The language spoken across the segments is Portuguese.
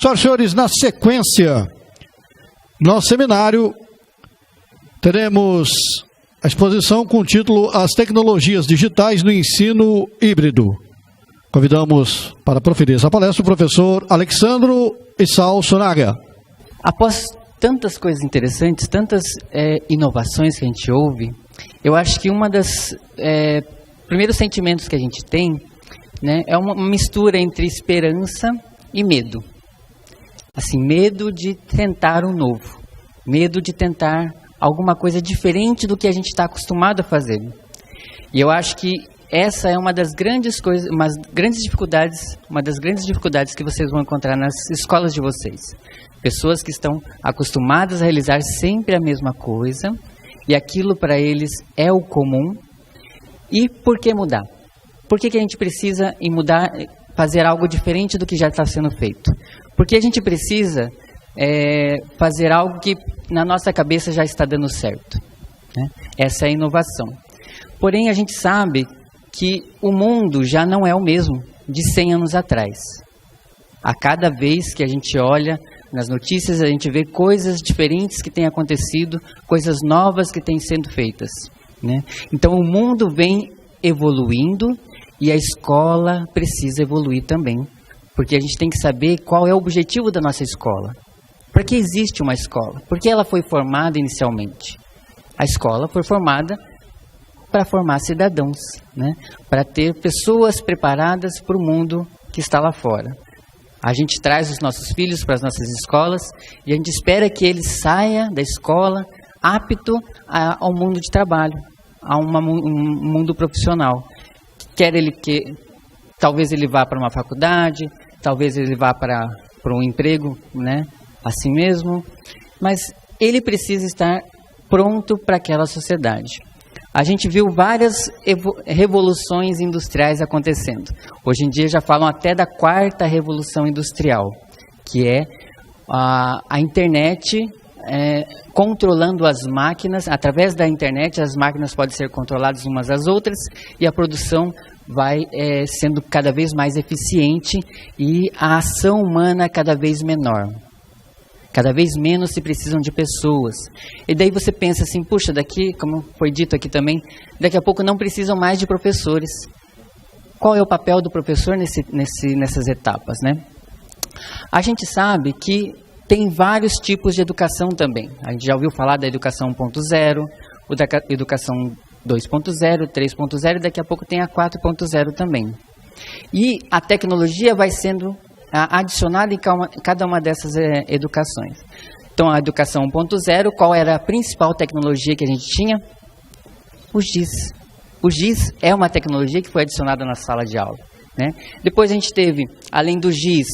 Senhoras e senhores, na sequência, nosso seminário, teremos a exposição com o título As Tecnologias Digitais no Ensino Híbrido. Convidamos para proferir essa palestra o professor Alexandro Issal Sonaga. Após tantas coisas interessantes, tantas inovações que a gente ouve, eu acho que uma das primeiros sentimentos que a gente tem, né, é uma mistura entre esperança e medo. Assim, medo de tentar um novo, medo de tentar alguma coisa diferente do que a gente está acostumado a fazer. E eu acho que essa é uma das grandes coisas, uma das grandes dificuldades que vocês vão encontrar nas escolas de vocês. Pessoas que estão acostumadas a realizar sempre a mesma coisa, e aquilo para eles é o comum. E por que mudar? Por que a gente precisa mudar, fazer algo diferente do que já está sendo feito? Porque a gente precisa fazer algo que na nossa cabeça já está dando certo, né? Essa é a inovação. Porém, a gente sabe que o mundo já não é o mesmo de 100 anos atrás. A cada vez que a gente olha nas notícias, a gente vê coisas diferentes que têm acontecido, coisas novas que têm sendo feitas, né? Então, o mundo vem evoluindo e a escola precisa evoluir também. Porque a gente tem que saber qual é o objetivo da nossa escola. Para que existe uma escola? Por que ela foi formada inicialmente? A escola foi formada para formar cidadãos, né? Para ter pessoas preparadas para o mundo que está lá fora. A gente traz os nossos filhos para as nossas escolas e a gente espera que ele saia da escola apto ao mundo de trabalho, a um mundo profissional. Talvez ele vá para uma faculdade, talvez ele vá para um emprego, né? Assim mesmo, mas ele precisa estar pronto para aquela sociedade. A gente viu várias revoluções industriais acontecendo. Hoje em dia já falam até da 4ª revolução industrial, que é a internet controlando as máquinas. Através da internet, as máquinas podem ser controladas umas às outras e a produção vai sendo cada vez mais eficiente e a ação humana cada vez menor. Cada vez menos se precisam de pessoas. E daí você pensa assim, puxa, daqui, como foi dito aqui também, daqui a pouco não precisam mais de professores. Qual é o papel do professor nessas etapas, né? A gente sabe que tem vários tipos de educação também. A gente já ouviu falar da educação 1.0, da educação 2.0, 3.0 e daqui a pouco tem a 4.0 também. E a tecnologia vai sendo adicionada em cada uma dessas educações. Então, a educação 1.0, qual era a principal tecnologia que a gente tinha? O GIS. O GIS é uma tecnologia que foi adicionada na sala de aula, né? Depois a gente teve, além do GIS,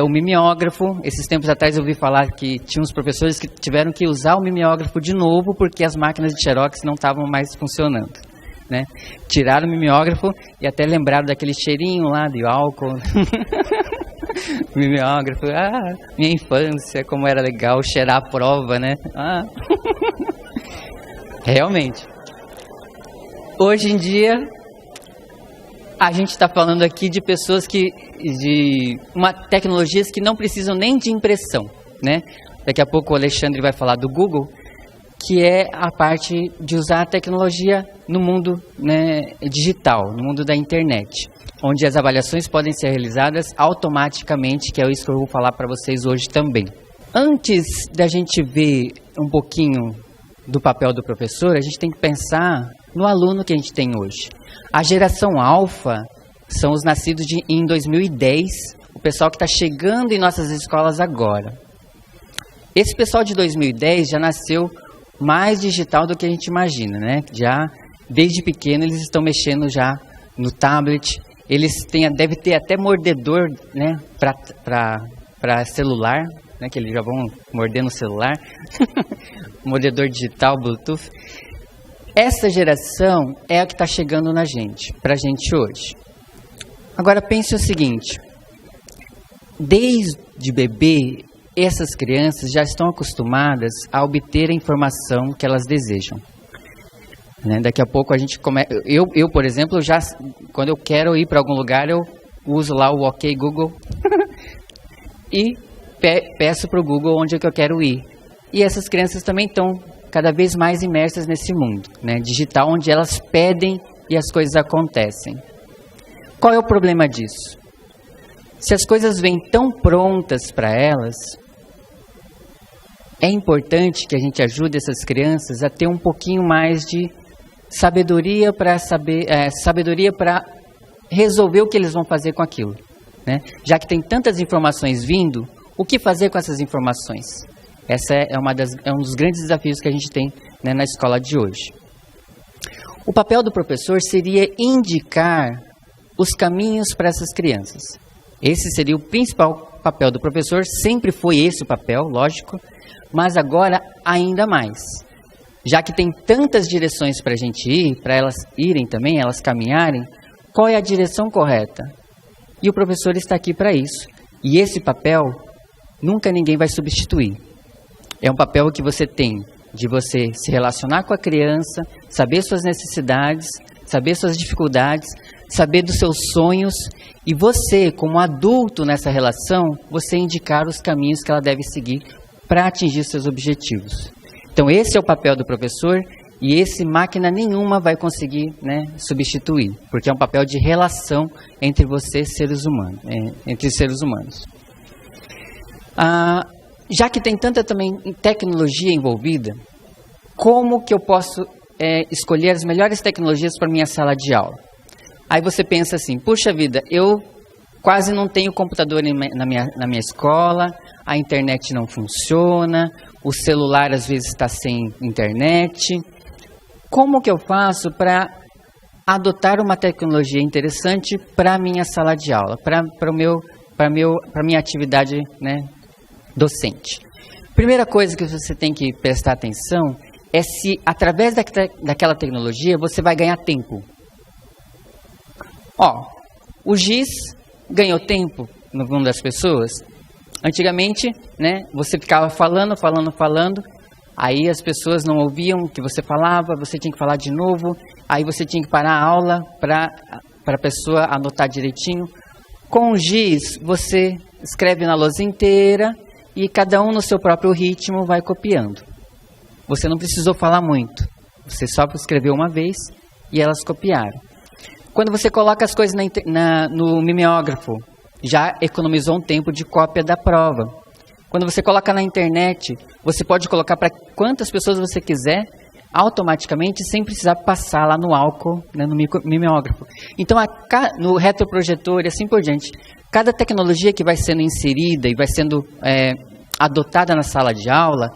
o mimeógrafo. Esses tempos atrás eu ouvi falar que tinha uns professores que tiveram que usar o mimeógrafo de novo porque as máquinas de xerox não estavam mais funcionando, né? Tiraram o mimeógrafo e até lembraram daquele cheirinho lá de álcool. Mimeógrafo, minha infância, como era legal cheirar a prova, né? Realmente. Hoje em dia, a gente está falando aqui de pessoas tecnologias que não precisam nem de impressão, né? Daqui a pouco o Alexandre vai falar do Google, que é a parte de usar a tecnologia no mundo, né, digital, no mundo da internet, onde as avaliações podem ser realizadas automaticamente, que é isso que eu vou falar para vocês hoje também. Antes da gente ver um pouquinho do papel do professor, a gente tem que pensar no aluno que a gente tem hoje. A geração alfa são os nascidos em 2010, o pessoal que está chegando em nossas escolas agora. Esse pessoal de 2010 já nasceu mais digital do que a gente imagina, né? Já, desde pequeno, eles estão mexendo já no tablet. Eles devem ter até mordedor, né, para celular, né, que eles já vão morder no celular. Mordedor digital, Bluetooth. Essa geração é a que está chegando para a gente hoje. Agora pense o seguinte, desde bebê, essas crianças já estão acostumadas a obter a informação que elas desejam. Né? Daqui a pouco a gente começa... Eu, por exemplo, quando eu quero ir para algum lugar, eu uso lá o OK Google e peço para o Google onde é que eu quero ir. E essas crianças também estão cada vez mais imersas nesse mundo, né, digital, onde elas pedem e as coisas acontecem. Qual é o problema disso? Se as coisas vêm tão prontas para elas, é importante que a gente ajude essas crianças a ter um pouquinho mais de sabedoria para resolver o que eles vão fazer com aquilo, né? Já que tem tantas informações vindo, o que fazer com essas informações? Essa é um dos grandes desafios que a gente tem, né, na escola de hoje. O papel do professor seria indicar os caminhos para essas crianças. Esse seria o principal papel do professor, sempre foi esse o papel, lógico, mas agora ainda mais. Já que tem tantas direções para a gente ir, para elas irem também, elas caminharem, qual é a direção correta? E o professor está aqui para isso. E esse papel, nunca ninguém vai substituir. É um papel que você tem de você se relacionar com a criança, saber suas necessidades, saber suas dificuldades, saber dos seus sonhos, e você, como adulto nessa relação, você indicar os caminhos que ela deve seguir para atingir seus objetivos. Então esse é o papel do professor, e esse máquina nenhuma vai conseguir, né, substituir, porque é um papel de relação entre vocês, seres humanos, entre seres humanos. Já que tem tanta também tecnologia envolvida, como que eu posso escolher as melhores tecnologias para minha sala de aula? Aí você pensa assim, puxa vida, eu quase não tenho computador na minha escola, a internet não funciona, o celular às vezes está sem internet. Como que eu faço para adotar uma tecnologia interessante para a minha sala de aula, para a minha atividade, né, docente? Primeira coisa que você tem que prestar atenção é se, através daquela tecnologia, você vai ganhar tempo. O giz ganhou tempo no mundo das pessoas. Antigamente, né, você ficava falando, aí as pessoas não ouviam o que você falava, você tinha que falar de novo, aí você tinha que parar a aula para a pessoa anotar direitinho. Com o giz, você escreve na lousa inteira e cada um no seu próprio ritmo vai copiando. Você não precisou falar muito, você só escreveu uma vez e elas copiaram. Quando você coloca as coisas no mimeógrafo, já economizou um tempo de cópia da prova. Quando você coloca na internet, você pode colocar para quantas pessoas você quiser, automaticamente, sem precisar passar lá no álcool, né, no mimeógrafo. Então, no retroprojetor e assim por diante, cada tecnologia que vai sendo inserida e vai sendo adotada na sala de aula,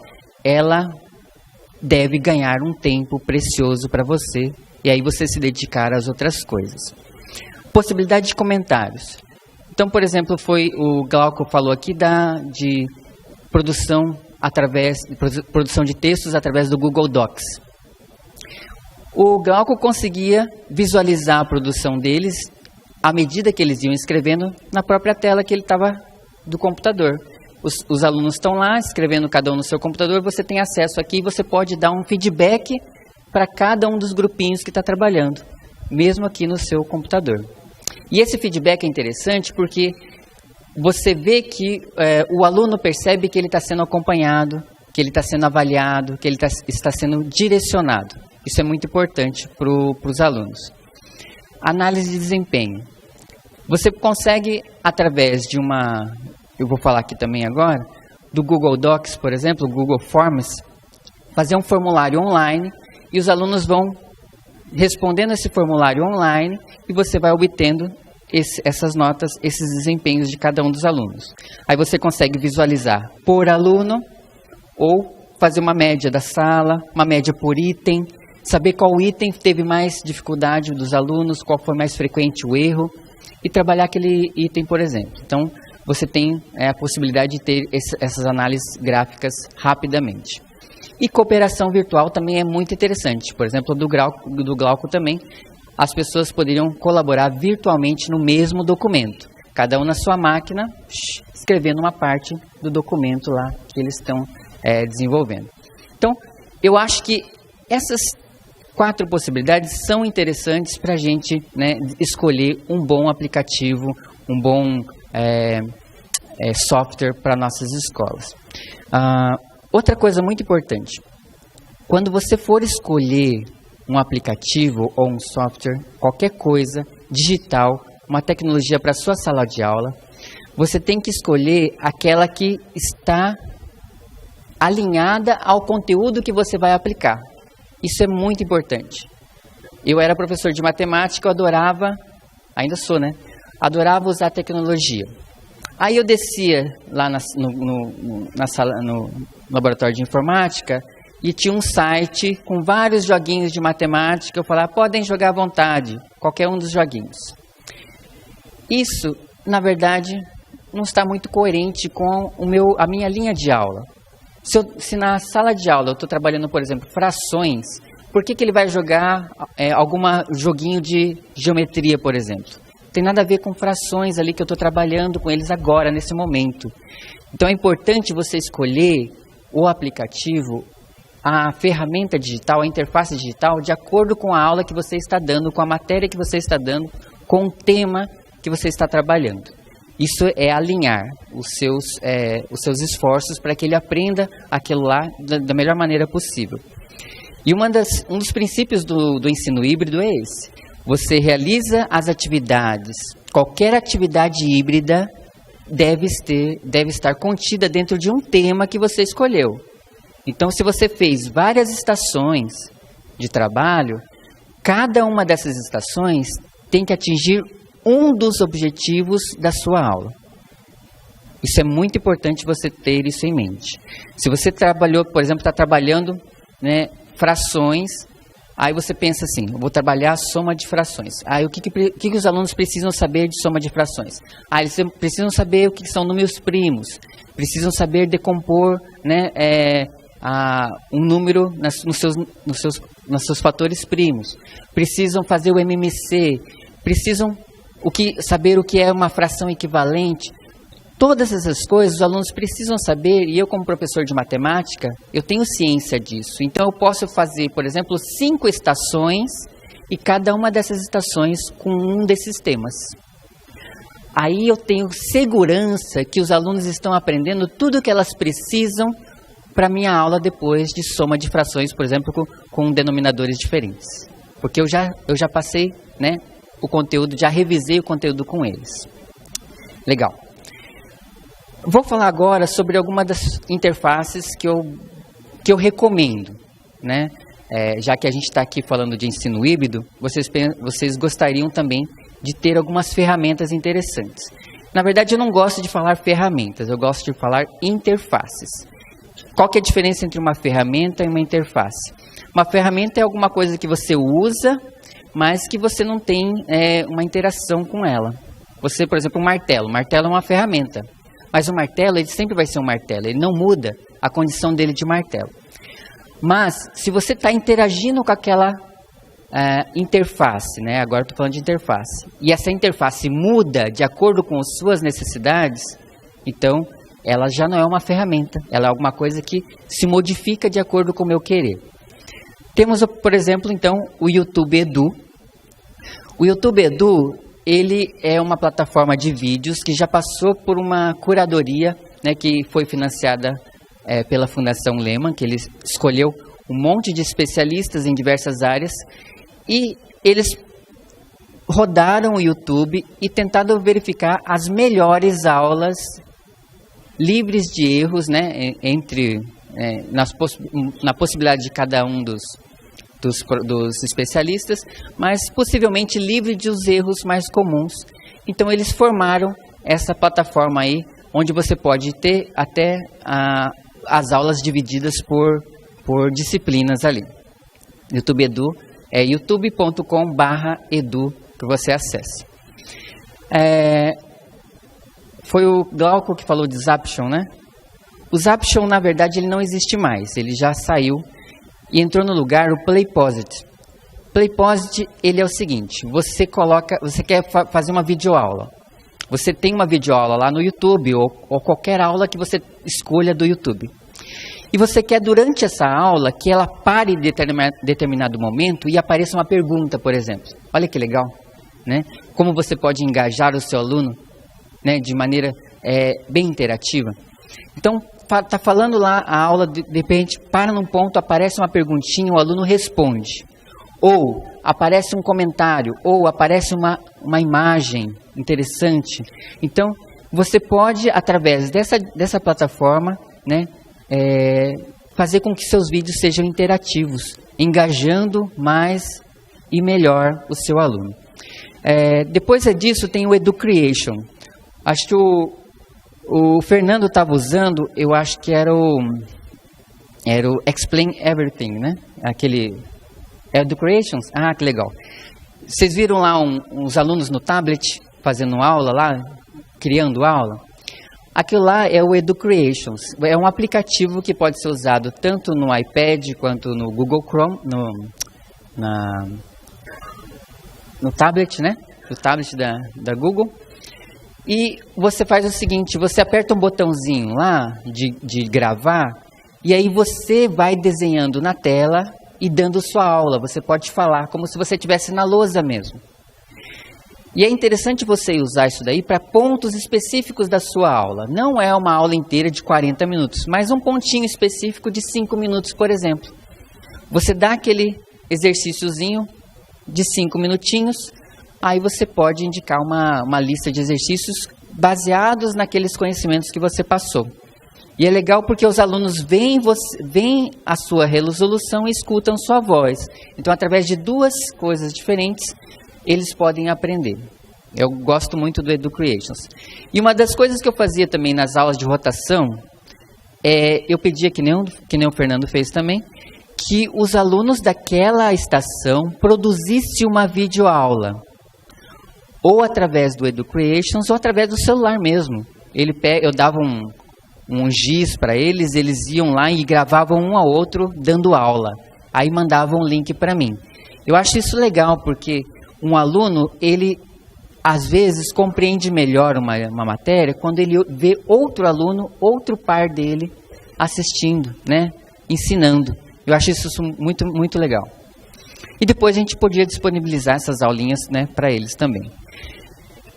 ela deve ganhar um tempo precioso para você, e aí você se dedicar às outras coisas. Possibilidade de comentários. Então, por exemplo, o Glauco falou aqui de produção de textos através do Google Docs. O Glauco conseguia visualizar a produção deles à medida que eles iam escrevendo na própria tela que ele estava do computador. Os alunos estão lá escrevendo cada um no seu computador, você tem acesso aqui e você pode dar um feedback para cada um dos grupinhos que está trabalhando, mesmo aqui no seu computador. E esse feedback é interessante porque você vê que o aluno percebe que ele está sendo acompanhado, que ele está sendo avaliado, que ele está sendo direcionado. Isso é muito importante para os alunos. Análise de desempenho. Você consegue, através de eu vou falar aqui também agora, do Google Docs, por exemplo, o Google Forms, fazer um formulário online e os alunos vão respondendo esse formulário online e você vai obtendo essas notas, esses desempenhos de cada um dos alunos. Aí você consegue visualizar por aluno ou fazer uma média da sala, uma média por item, saber qual item teve mais dificuldade dos alunos, qual foi mais frequente o erro e trabalhar aquele item, por exemplo. Então, você tem a possibilidade de ter essas análises gráficas rapidamente. E cooperação virtual também é muito interessante. Por exemplo, do Glauco também, as pessoas poderiam colaborar virtualmente no mesmo documento. Cada um na sua máquina, escrevendo uma parte do documento lá que eles estão desenvolvendo. Então, eu acho que essas 4 possibilidades são interessantes para a gente, né, escolher um bom aplicativo, um bom software para nossas escolas. Outra coisa muito importante, quando você for escolher um aplicativo ou um software, qualquer coisa digital, uma tecnologia para a sua sala de aula, você tem que escolher aquela que está alinhada ao conteúdo que você vai aplicar. Isso é muito importante. Eu era professor de matemática, eu adorava, ainda sou, né? Adorava usar tecnologia. Aí eu descia lá no laboratório de informática e tinha um site com vários joguinhos de matemática. Eu falava, podem jogar à vontade, qualquer um dos joguinhos. Isso, na verdade, não está muito coerente com a minha linha de aula. Se na sala de aula eu estou trabalhando, por exemplo, frações, por que ele vai jogar algum joguinho de geometria, por exemplo? Tem nada a ver com frações ali que eu estou trabalhando com eles agora, nesse momento. Então é importante você escolher o aplicativo, a ferramenta digital, a interface digital, de acordo com a aula que você está dando, com a matéria que você está dando, com o tema que você está trabalhando. Isso é alinhar os seus esforços para que ele aprenda aquilo lá da melhor maneira possível. E um dos princípios do ensino híbrido é esse. Você realiza as atividades, qualquer atividade híbrida deve estar contida dentro de um tema que você escolheu. Então, se você fez várias estações de trabalho, cada uma dessas estações tem que atingir um dos objetivos da sua aula. Isso é muito importante você ter isso em mente. Se você trabalhou, por exemplo, está trabalhando, né, frações, aí você pensa assim, eu vou trabalhar a soma de frações. Aí o que os alunos precisam saber de soma de frações? Eles precisam saber o que são números primos, precisam saber decompor, né, um número nos seus fatores primos, precisam fazer o MMC, precisam saber o que é uma fração equivalente. Todas essas coisas os alunos precisam saber, e eu como professor de matemática, eu tenho ciência disso. Então eu posso fazer, por exemplo, 5 estações, e cada uma dessas estações com um desses temas. Aí eu tenho segurança que os alunos estão aprendendo tudo o que elas precisam para a minha aula depois de soma de frações, por exemplo, com denominadores diferentes. Porque eu já passei, né, o conteúdo, já revisei o conteúdo com eles. Legal. Vou falar agora sobre algumas das interfaces que eu recomendo, né? Já que a gente está aqui falando de ensino híbrido, vocês gostariam também de ter algumas ferramentas interessantes. Na verdade, eu não gosto de falar ferramentas, eu gosto de falar interfaces. Qual que é a diferença entre uma ferramenta e uma interface? Uma ferramenta é alguma coisa que você usa, mas que você não tem uma interação com ela. Você, por exemplo, um martelo. O martelo é uma ferramenta. Mas o martelo, ele sempre vai ser um martelo. Ele não muda a condição dele de martelo. Mas, se você está interagindo com aquela interface, né? Agora estou falando de interface, e essa interface muda de acordo com as suas necessidades, então ela já não é uma ferramenta. Ela é alguma coisa que se modifica de acordo com o meu querer. Temos, por exemplo, então, o YouTube Edu. O YouTube Edu, ele é uma plataforma de vídeos que já passou por uma curadoria, né, que foi financiada pela Fundação Lehman, que ele escolheu um monte de especialistas em diversas áreas, e eles rodaram o YouTube e tentaram verificar as melhores aulas livres de erros, né, na possibilidade de cada um dos especialistas, mas possivelmente livre dos erros mais comuns. Então eles formaram essa plataforma aí, onde você pode ter até as aulas divididas por disciplinas ali. YouTube Edu é youtube.com/edu que você acessa. Foi o Glauco que falou de Zaption, né? O Zaption, na verdade, ele não existe mais, ele já saiu e entrou no lugar o PlayPosit. PlayPosit, ele é o seguinte, você quer fazer uma videoaula. Você tem uma videoaula lá no YouTube ou qualquer aula que você escolha do YouTube. E você quer, durante essa aula, que ela pare em determinado momento e apareça uma pergunta, por exemplo. Olha que legal, né? Como você pode engajar o seu aluno, né, de maneira bem interativa. Então, está falando lá a aula, de repente, para num ponto, aparece uma perguntinha, o aluno responde. Ou aparece um comentário, ou aparece uma imagem interessante. Então, você pode, através dessa plataforma, né, fazer com que seus vídeos sejam interativos, engajando mais e melhor o seu aluno. Depois disso, tem o Educreation. Acho que o Fernando estava usando, eu acho que era o Explain Everything, né? Aquele Educreations. Ah, que legal. Vocês viram lá uns alunos no tablet fazendo aula lá, criando aula? Aquilo lá é o Educreations. É um aplicativo que pode ser usado tanto no iPad quanto no Google Chrome, no tablet, né? O tablet da Google. E você faz o seguinte, você aperta um botãozinho lá de gravar, e aí você vai desenhando na tela e dando sua aula. Você pode falar como se você estivesse na lousa mesmo. E é interessante você usar isso daí para pontos específicos da sua aula. Não é uma aula inteira de 40 minutos, mas um pontinho específico de 5 minutos, por exemplo. Você dá aquele exercíciozinho de 5 minutinhos, aí você pode indicar uma lista de exercícios baseados naqueles conhecimentos que você passou. E é legal porque os alunos veem a sua resolução e escutam sua voz. Então, através de duas coisas diferentes, eles podem aprender. Eu gosto muito do Educreations. E uma das coisas que eu fazia também nas aulas de rotação, eu pedia, que nem o Fernando fez também, que os alunos daquela estação produzissem uma videoaula. Ou através do Educreations, ou através do celular mesmo. Eu dava um giz para eles iam lá e gravavam um ao outro dando aula. Aí mandavam um link para mim. Eu acho isso legal, porque um aluno, ele às vezes compreende melhor uma matéria quando ele vê outro aluno, outro par dele assistindo, né? Ensinando. Eu acho isso muito, muito legal. E depois a gente podia disponibilizar essas aulinhas, né, para eles também.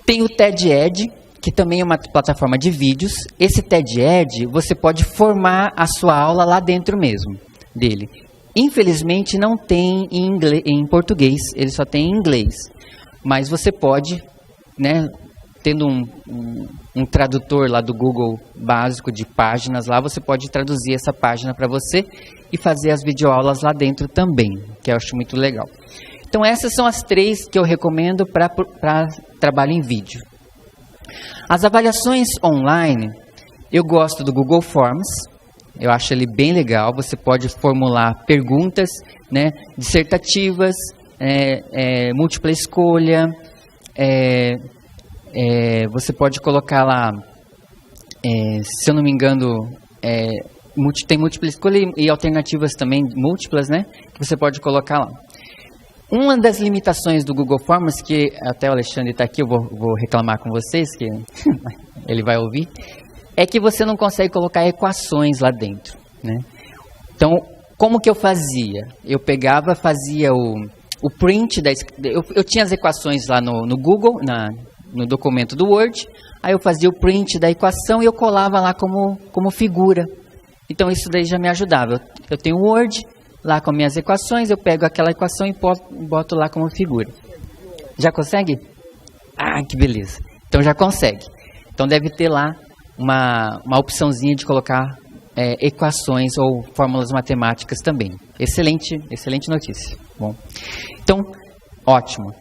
Tem o TED-Ed, que também é uma plataforma de vídeos. Esse TED-Ed, você pode formar a sua aula lá dentro mesmo dele. Infelizmente não tem em português, ele só tem em inglês. Mas você pode, né, tendo um tradutor lá do Google básico de páginas lá, você pode traduzir essa página para você e fazer as videoaulas lá dentro também, que eu acho muito legal. Então essas são as 3 que eu recomendo para trabalho em vídeo. As avaliações online, eu gosto do Google Forms, eu acho ele bem legal. Você pode formular perguntas, né, dissertativas, múltipla escolha, você pode colocar lá, se eu não me engano, tem múltipla escolha e alternativas também múltiplas, né, que você pode colocar lá. Uma das limitações do Google Forms, que até o Alexandre está aqui, eu vou reclamar com vocês, que ele vai ouvir, é que você não consegue colocar equações lá dentro, né? Então, como que eu fazia? Eu pegava, fazia o print, eu tinha as equações lá no Google, no documento do Word, aí eu fazia o print da equação e eu colava lá como figura. Então, isso daí já me ajudava. Eu tenho o Word lá com minhas equações, eu pego aquela equação e boto lá como figura. Já consegue? Ah, que beleza. Então já consegue. Então deve ter lá uma opçãozinha de colocar equações ou fórmulas matemáticas também. Excelente, excelente notícia. Bom, então, ótimo.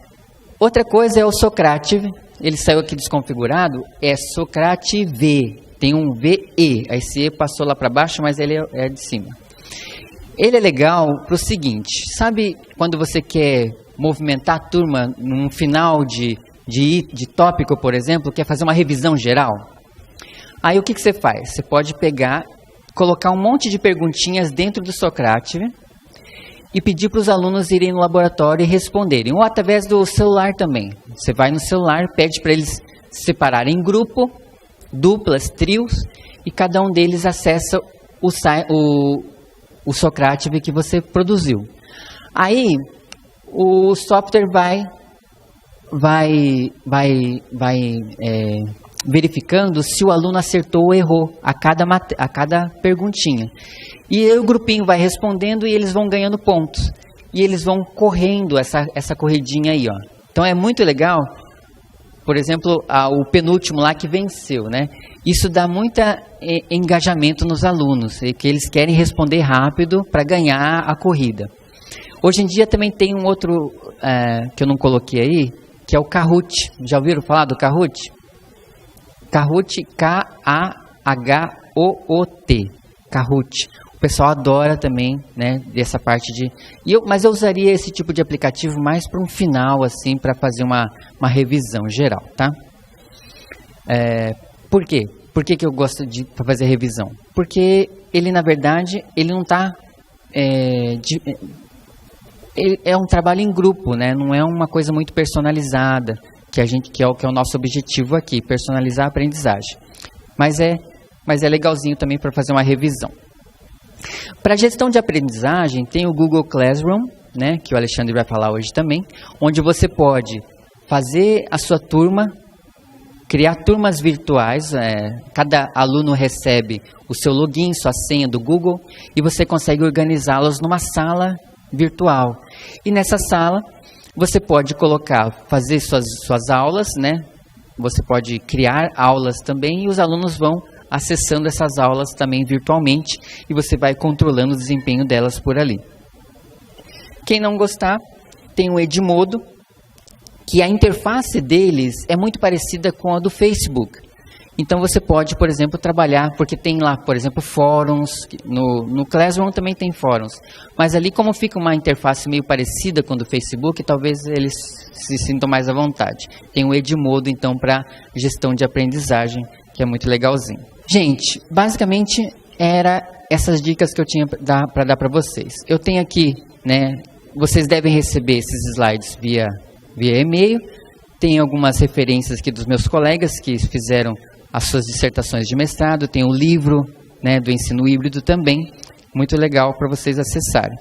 Outra coisa é o Socrative. Ele saiu aqui desconfigurado. É Socrative. Tem um VE. Esse E passou lá para baixo, mas ele é de cima. Ele é legal para o seguinte, sabe quando você quer movimentar a turma num final de tópico, por exemplo, quer fazer uma revisão geral? Aí o que você faz? Você pode pegar, colocar um monte de perguntinhas dentro do Socrative e pedir para os alunos irem no laboratório e responderem, ou através do celular também. Você vai no celular, pede para eles se separarem em grupo, duplas, trios, e cada um deles acessa o Socrative que você produziu. Aí o software vai verificando se o aluno acertou ou errou a cada perguntinha. E aí o grupinho vai respondendo e eles vão ganhando pontos. E eles vão correndo essa corridinha aí, ó. Então é muito legal, por exemplo, o penúltimo lá que venceu, né? Isso dá muito engajamento nos alunos, que eles querem responder rápido para ganhar a corrida. Hoje em dia também tem um outro que eu não coloquei aí, que é o Kahoot. Já ouviram falar do Kahoot? Kahoot, K-A-H-O-O-T. Kahoot. O pessoal adora também, né, dessa parte de... Mas eu usaria esse tipo de aplicativo mais para um final, assim, para fazer uma revisão geral, tá? Por quê? Por que eu gosto de fazer revisão? Porque ele, na verdade, ele não está... é um trabalho em grupo, né? Não é uma coisa muito personalizada, que é o nosso objetivo aqui, personalizar a aprendizagem. Mas é legalzinho também para fazer uma revisão. Para gestão de aprendizagem, tem o Google Classroom, né, que o Alexandre vai falar hoje também, onde você pode fazer a sua turma, criar turmas virtuais, cada aluno recebe o seu login, sua senha do Google, e você consegue organizá-los numa sala virtual. E nessa sala, você pode fazer suas aulas, né? Você pode criar aulas também, e os alunos vão acessando essas aulas também virtualmente, e você vai controlando o desempenho delas por ali. Quem não gostar, tem o Edmodo, que a interface deles é muito parecida com a do Facebook. Então você pode, por exemplo, trabalhar, porque tem lá, por exemplo, fóruns, no Classroom também tem fóruns, mas ali como fica uma interface meio parecida com a do Facebook, talvez eles se sintam mais à vontade. Tem o Edmodo, então, para gestão de aprendizagem, que é muito legalzinho. Gente, basicamente, era essas dicas que eu tinha para dar para vocês. Eu tenho aqui, né, vocês devem receber esses slides via e-mail, tem algumas referências aqui dos meus colegas que fizeram as suas dissertações de mestrado, tem o livro, né, do ensino híbrido também, muito legal para vocês acessarem.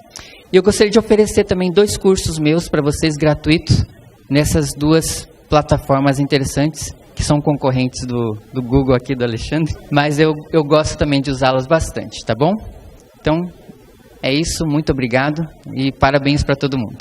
E eu gostaria de oferecer também 2 cursos meus para vocês gratuitos, nessas 2 plataformas interessantes, que são concorrentes do Google aqui, do Alexandre, mas eu gosto também de usá-las bastante, tá bom? Então, é isso, muito obrigado e parabéns para todo mundo.